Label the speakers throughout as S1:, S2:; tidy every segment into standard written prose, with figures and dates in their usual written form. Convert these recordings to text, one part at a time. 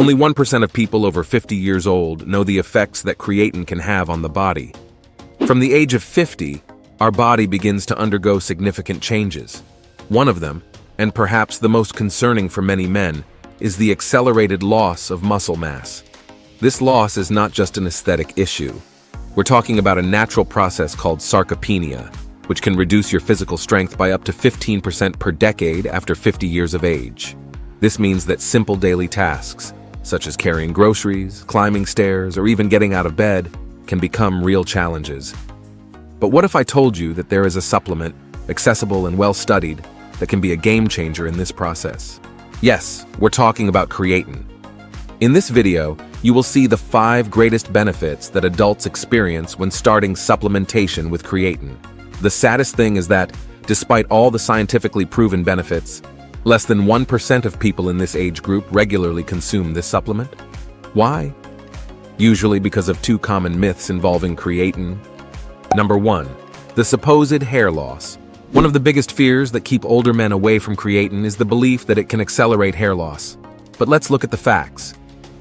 S1: Only 1% of people over 50 years old know the effects that creatine can have on the body. From the age of 50, our body begins to undergo significant changes. One of them, and perhaps the most concerning for many men, is the accelerated loss of muscle mass. This loss is not just an aesthetic issue. We're talking about a natural process called sarcopenia, which can reduce your physical strength by up to 15% per decade after 50 years of age. This means that simple daily tasks, such as carrying groceries, climbing stairs, or even getting out of bed, can become real challenges. But what if I told you that there is a supplement, accessible and well-studied, that can be a game changer in this process? Yes, we're talking about creatine. In this video, you will see the 5 greatest benefits that adults experience when starting supplementation with creatine. The saddest thing is that, despite all the scientifically proven benefits, less than 1% of people in this age group regularly consume this supplement. Why? Usually because of 2 common myths involving creatine. Number 1, the supposed hair loss. One of the biggest fears that keep older men away from creatine is the belief that it can accelerate hair loss. But let's look at the facts.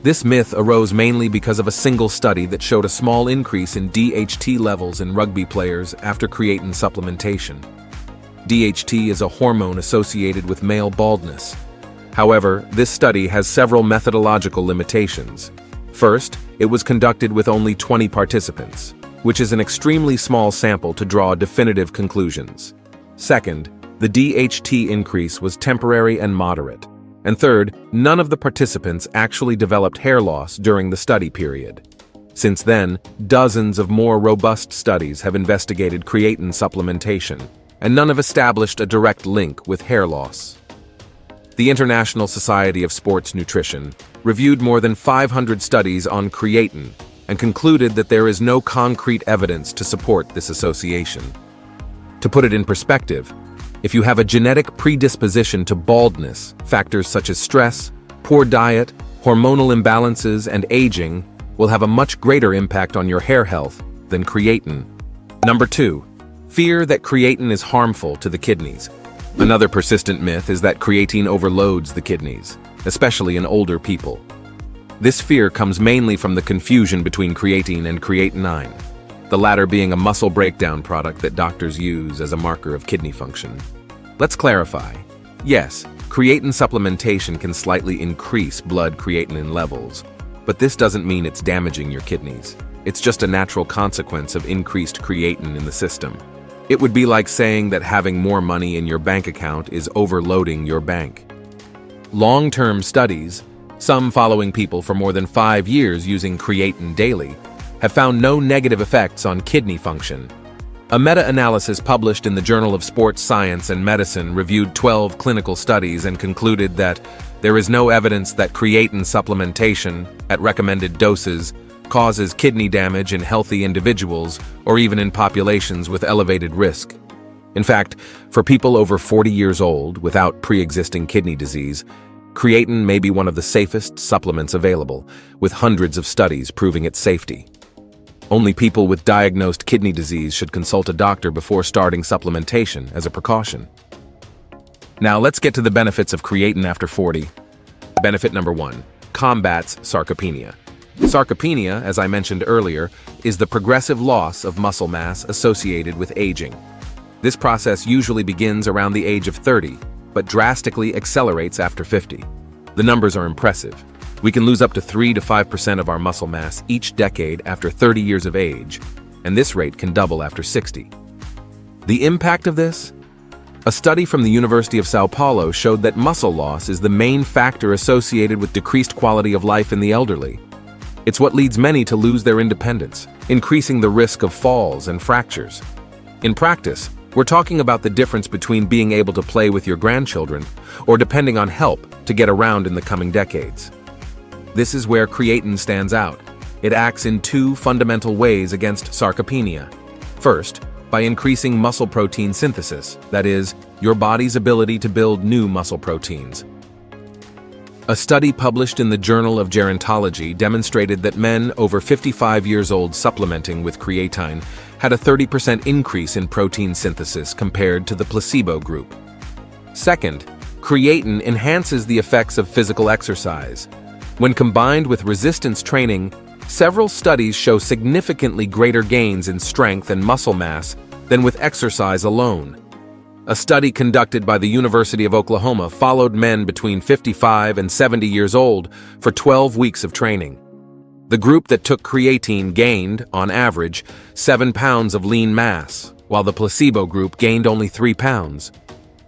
S1: This myth arose mainly because of a single study that showed a small increase in DHT levels in rugby players after creatine supplementation. DHT is a hormone associated with male baldness. However, this study has several methodological limitations. First, it was conducted with only 20 participants, which is an extremely small sample to draw definitive conclusions. Second, the DHT increase was temporary and moderate. And third, none of the participants actually developed hair loss during the study period. Since then, dozens of more robust studies have investigated creatine supplementation, and none have established a direct link with hair loss. The International Society of Sports Nutrition reviewed more than 500 studies on creatine and concluded that there is no concrete evidence to support this association. To put it in perspective, if you have a genetic predisposition to baldness, factors such as stress, poor diet, hormonal imbalances, and aging will have a much greater impact on your hair health than creatine. Number 2, fear that creatine is harmful to the kidneys. Another persistent myth is that creatine overloads the kidneys, especially in older people. This fear comes mainly from the confusion between creatine and creatinine, the latter being a muscle breakdown product that doctors use as a marker of kidney function. Let's clarify. Yes, creatine supplementation can slightly increase blood creatinine levels, but this doesn't mean it's damaging your kidneys. It's just a natural consequence of increased creatine in the system. It would be like saying that having more money in your bank account is overloading your bank. Long-term studies, some following people for more than 5 years using creatine daily, have found no negative effects on kidney function. A meta-analysis published in the Journal of Sports Science and Medicine reviewed 12 clinical studies and concluded that there is no evidence that creatine supplementation, at recommended doses, causes kidney damage in healthy individuals or even in populations with elevated risk. In fact, for people over 40 years old without pre-existing kidney disease, creatine may be one of the safest supplements available, with hundreds of studies proving its safety. Only people with diagnosed kidney disease should consult a doctor before starting supplementation as a precaution. Now let's get to the benefits of creatine after 40. Benefit number 1, combats sarcopenia. Sarcopenia, as I mentioned earlier, is the progressive loss of muscle mass associated with aging. This process usually begins around the age of 30, but drastically accelerates after 50. The numbers are impressive. We can lose up to 3 to 5% of our muscle mass each decade after 30 years of age, and this rate can double after 60. The impact of this? A study from the University of Sao Paulo showed that muscle loss is the main factor associated with decreased quality of life in the elderly. It's what leads many to lose their independence, increasing the risk of falls and fractures. In practice, we're talking about the difference between being able to play with your grandchildren or depending on help to get around in the coming decades. This is where creatine stands out. It acts in 2 fundamental ways against sarcopenia. First, by increasing muscle protein synthesis, that is, your body's ability to build new muscle proteins. A study published in the Journal of Gerontology demonstrated that men over 55 years old supplementing with creatine had a 30% increase in protein synthesis compared to the placebo group. Second, creatine enhances the effects of physical exercise. When combined with resistance training, several studies show significantly greater gains in strength and muscle mass than with exercise alone. A study conducted by the University of Oklahoma followed men between 55 and 70 years old for 12 weeks of training. The group that took creatine gained, on average, 7 pounds of lean mass, while the placebo group gained only 3 pounds.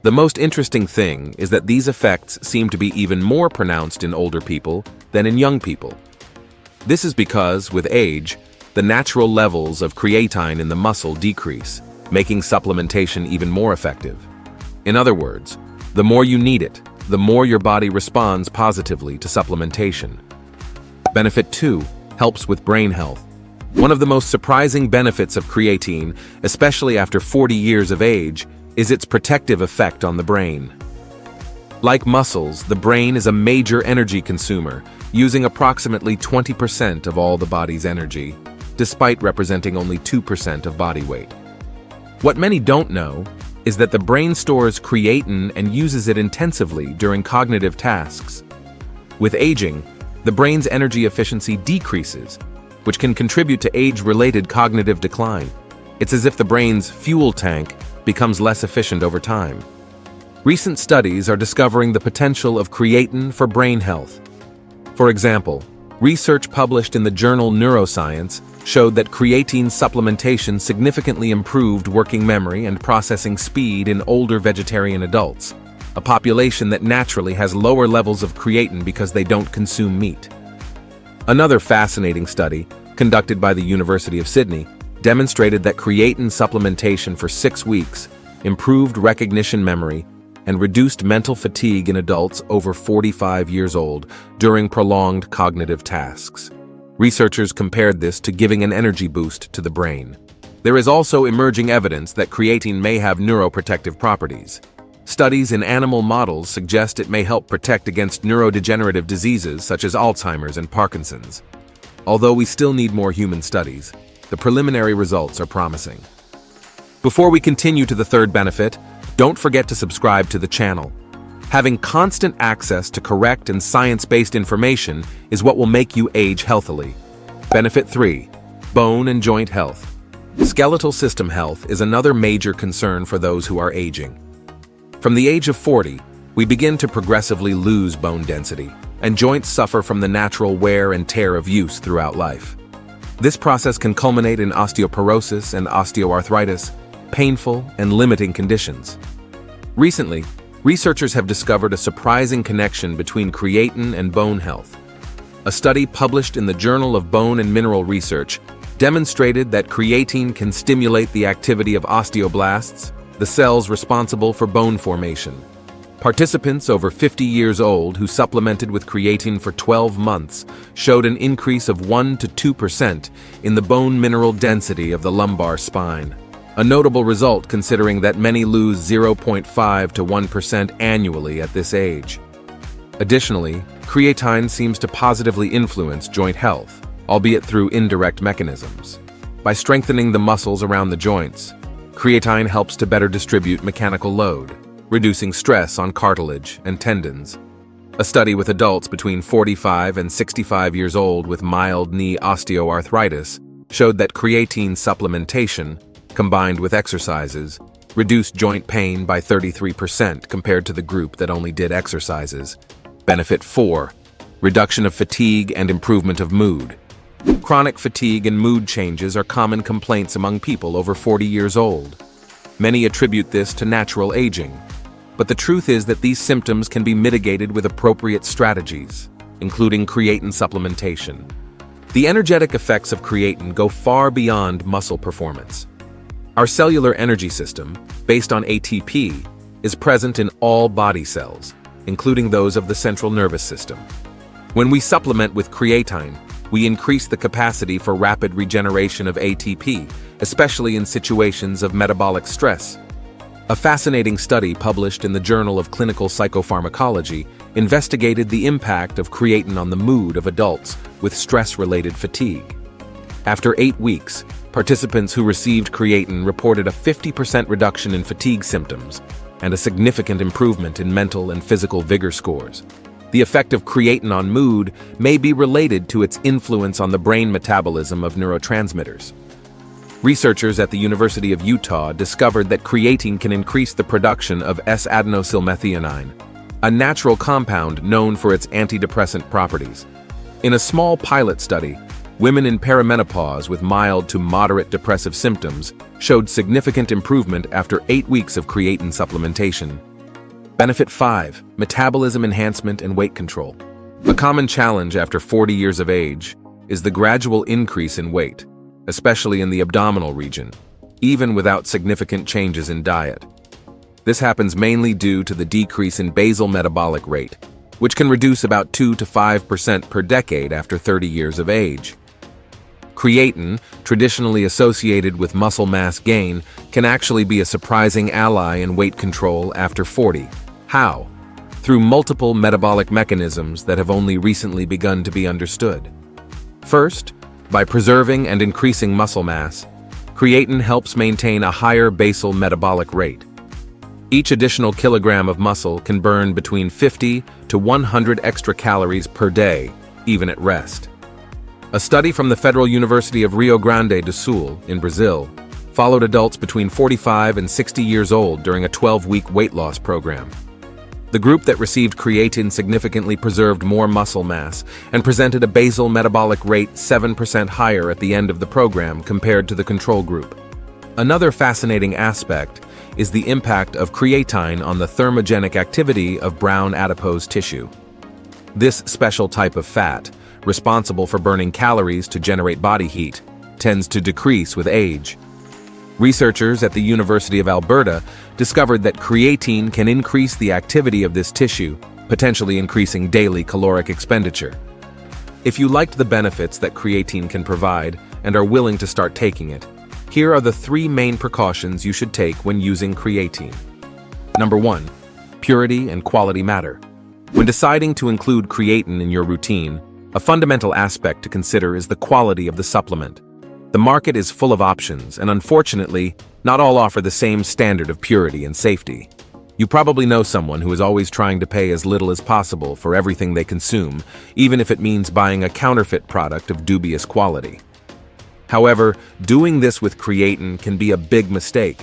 S1: The most interesting thing is that these effects seem to be even more pronounced in older people than in young people. This is because, with age, the natural levels of creatine in the muscle decrease, making supplementation even more effective. In other words, the more you need it, the more your body responds positively to supplementation. Benefit 2 helps with brain health. One of the most surprising benefits of creatine, especially after 40 years of age, is its protective effect on the brain. Like muscles, the brain is a major energy consumer, using approximately 20% of all the body's energy, despite representing only 2% of body weight. What many don't know is that the brain stores creatine and uses it intensively during cognitive tasks. With aging, the brain's energy efficiency decreases, which can contribute to age-related cognitive decline. It's as if the brain's fuel tank becomes less efficient over time. Recent studies are discovering the potential of creatine for brain health. For example, research published in the journal Neuroscience showed that creatine supplementation significantly improved working memory and processing speed in older vegetarian adults, a population that naturally has lower levels of creatine because they don't consume meat. Another fascinating study, conducted by the University of Sydney, demonstrated that creatine supplementation for 6 weeks improved recognition memory and reduced mental fatigue in adults over 45 years old during prolonged cognitive tasks. Researchers compared this to giving an energy boost to the brain. There is also emerging evidence that creatine may have neuroprotective properties. Studies in animal models suggest it may help protect against neurodegenerative diseases such as Alzheimer's and Parkinson's. Although we still need more human studies, the preliminary results are promising. Before we continue to the third benefit, don't forget to subscribe to the channel. Having constant access to correct and science-based information is what will make you age healthily. Benefit 3. Bone and joint health. Skeletal system health is another major concern for those who are aging. From the age of 40, we begin to progressively lose bone density, and joints suffer from the natural wear and tear of use throughout life. This process can culminate in osteoporosis and osteoarthritis, painful and limiting conditions. Recently, researchers have discovered a surprising connection between creatine and bone health. A study published in the Journal of Bone and Mineral Research demonstrated that creatine can stimulate the activity of osteoblasts, the cells responsible for bone formation. Participants over 50 years old who supplemented with creatine for 12 months showed an increase of 1 to 2% in the bone mineral density of the lumbar spine. A notable result considering that many lose 0.5 to 1% annually at this age. Additionally, creatine seems to positively influence joint health, albeit through indirect mechanisms. By strengthening the muscles around the joints, creatine helps to better distribute mechanical load, reducing stress on cartilage and tendons. A study with adults between 45 and 65 years old with mild knee osteoarthritis showed that creatine supplementation, combined with exercises, reduced joint pain by 33% compared to the group that only did exercises. Benefit 4. Reduction of fatigue and improvement of mood. Chronic fatigue and mood changes are common complaints among people over 40 years old. Many attribute this to natural aging, but the truth is that these symptoms can be mitigated with appropriate strategies, including creatine supplementation. The energetic effects of creatine go far beyond muscle performance. Our cellular energy system, based on ATP, is present in all body cells, including those of the central nervous system. When we supplement with creatine, we increase the capacity for rapid regeneration of ATP, especially in situations of metabolic stress. A fascinating study published in the Journal of Clinical Psychopharmacology investigated the impact of creatine on the mood of adults with stress-related fatigue. After 8 weeks, participants who received creatine reported a 50% reduction in fatigue symptoms and a significant improvement in mental and physical vigor scores. The effect of creatine on mood may be related to its influence on the brain metabolism of neurotransmitters. Researchers at the University of Utah discovered that creatine can increase the production of S-adenosylmethionine, a natural compound known for its antidepressant properties. In a small pilot study, women in perimenopause with mild to moderate depressive symptoms showed significant improvement after 8 weeks of creatine supplementation. Benefit 5. Metabolism enhancement and weight control. A common challenge after 40 years of age is the gradual increase in weight, especially in the abdominal region, even without significant changes in diet. This happens mainly due to the decrease in basal metabolic rate, which can reduce about 2 to 5% per decade after 30 years of age. Creatine, traditionally associated with muscle mass gain, can actually be a surprising ally in weight control after 40. How? Through multiple metabolic mechanisms that have only recently begun to be understood. First, by preserving and increasing muscle mass, creatine helps maintain a higher basal metabolic rate. Each additional kilogram of muscle can burn between 50 to 100 extra calories per day, even at rest. A study from the Federal University of Rio Grande do Sul in Brazil followed adults between 45 and 60 years old during a 12-week weight loss program. The group that received creatine significantly preserved more muscle mass and presented a basal metabolic rate 7% higher at the end of the program compared to the control group. Another fascinating aspect is the impact of creatine on the thermogenic activity of brown adipose tissue. This special type of fat, responsible for burning calories to generate body heat, tends to decrease with age. Researchers at the University of Alberta discovered that creatine can increase the activity of this tissue, potentially increasing daily caloric expenditure. If you liked the benefits that creatine can provide and are willing to start taking it, here are the 3 main precautions you should take when using creatine. Number 1. Purity and quality matter. When deciding to include creatine in your routine, a fundamental aspect to consider is the quality of the supplement. The market is full of options, and unfortunately, not all offer the same standard of purity and safety. You probably know someone who is always trying to pay as little as possible for everything they consume, even if it means buying a counterfeit product of dubious quality. However, doing this with creatine can be a big mistake.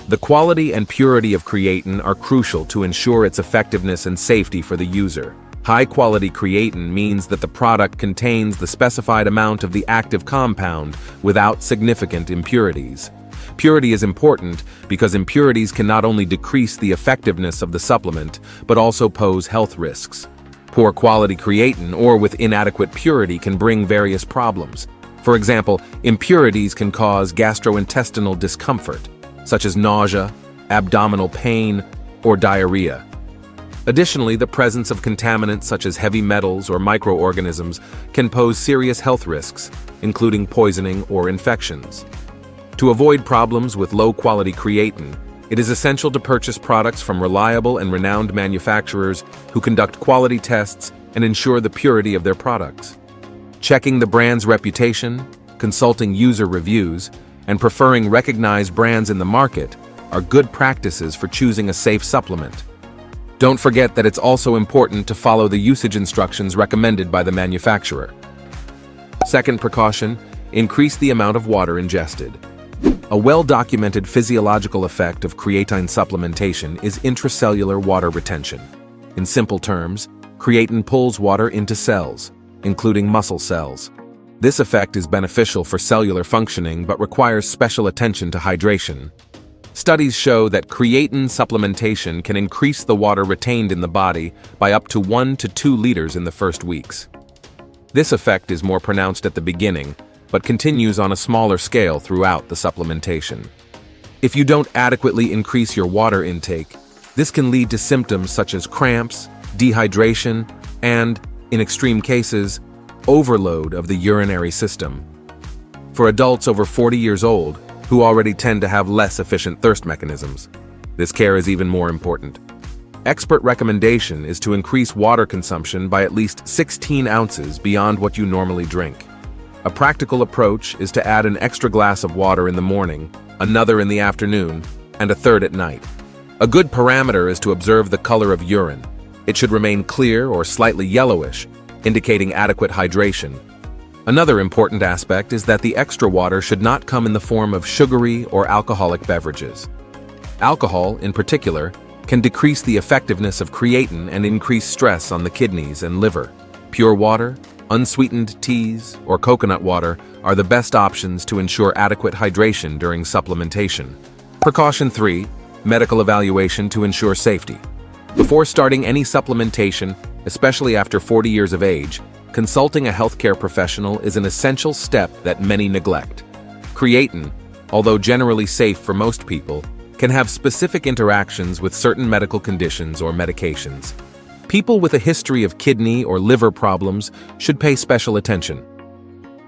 S1: The quality and purity of creatine are crucial to ensure its effectiveness and safety for the user. High-quality creatine means that the product contains the specified amount of the active compound without significant impurities. Purity is important because impurities can not only decrease the effectiveness of the supplement, but also pose health risks. Poor quality creatine or with inadequate purity can bring various problems. For example, impurities can cause gastrointestinal discomfort, such as nausea, abdominal pain, or diarrhea. Additionally, the presence of contaminants such as heavy metals or microorganisms can pose serious health risks, including poisoning or infections. To avoid problems with low-quality creatine, it is essential to purchase products from reliable and renowned manufacturers who conduct quality tests and ensure the purity of their products. Checking the brand's reputation, consulting user reviews, and preferring recognized brands in the market are good practices for choosing a safe supplement. Don't forget that it's also important to follow the usage instructions recommended by the manufacturer. Second precaution, increase the amount of water ingested. A well-documented physiological effect of creatine supplementation is intracellular water retention. In simple terms, creatine pulls water into cells, including muscle cells. This effect is beneficial for cellular functioning but requires special attention to hydration. Studies show that creatine supplementation can increase the water retained in the body by up to 1 to 2 liters in the first weeks. This effect is more pronounced at the beginning, but continues on a smaller scale throughout the supplementation. If you don't adequately increase your water intake, this can lead to symptoms such as cramps, dehydration, and, in extreme cases, overload of the urinary system. For adults over 40 years old, who already tend to have less efficient thirst mechanisms, this care is even more important. Expert recommendation is to increase water consumption by at least 16 ounces beyond what you normally drink. A practical approach is to add an extra glass of water in the morning, another in the afternoon, and a third at night. A good parameter is to observe the color of urine. It should remain clear or slightly yellowish, indicating adequate hydration. Another important aspect is that the extra water should not come in the form of sugary or alcoholic beverages. Alcohol, in particular, can decrease the effectiveness of creatine and increase stress on the kidneys and liver. Pure water, unsweetened teas, or coconut water are the best options to ensure adequate hydration during supplementation. Precaution 3. Medical evaluation to ensure safety. Before starting any supplementation, especially after 40 years of age, consulting a healthcare professional is an essential step that many neglect. Creatine, although generally safe for most people, can have specific interactions with certain medical conditions or medications. People with a history of kidney or liver problems should pay special attention.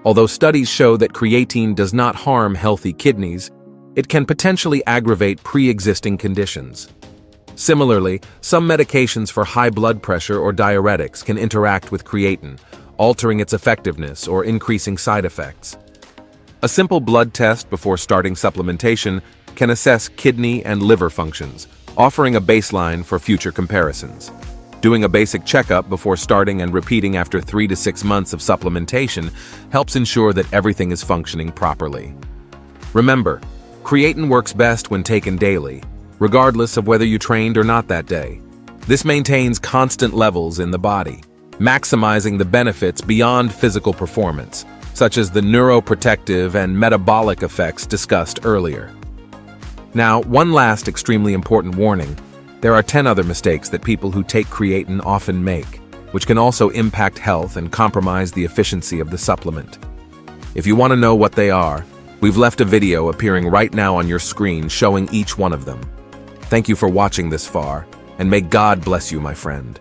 S1: Although studies show that creatine does not harm healthy kidneys, it can potentially aggravate pre-existing conditions. Similarly, some medications for high blood pressure or diuretics can interact with creatine, altering its effectiveness or increasing side effects. A simple blood test before starting supplementation can assess kidney and liver functions, offering a baseline for future comparisons. Doing a basic checkup before starting and repeating after 3 to 6 months of supplementation helps ensure that everything is functioning properly. Remember, creatine works best when taken daily, regardless of whether you trained or not that day. This maintains constant levels in the body, maximizing the benefits beyond physical performance, such as the neuroprotective and metabolic effects discussed earlier. Now, one last extremely important warning. There are 10 other mistakes that people who take creatine often make, which can also impact health and compromise the efficiency of the supplement. If you want to know what they are, we've left a video appearing right now on your screen showing each one of them. Thank you for watching this far, and may God bless you, my friend.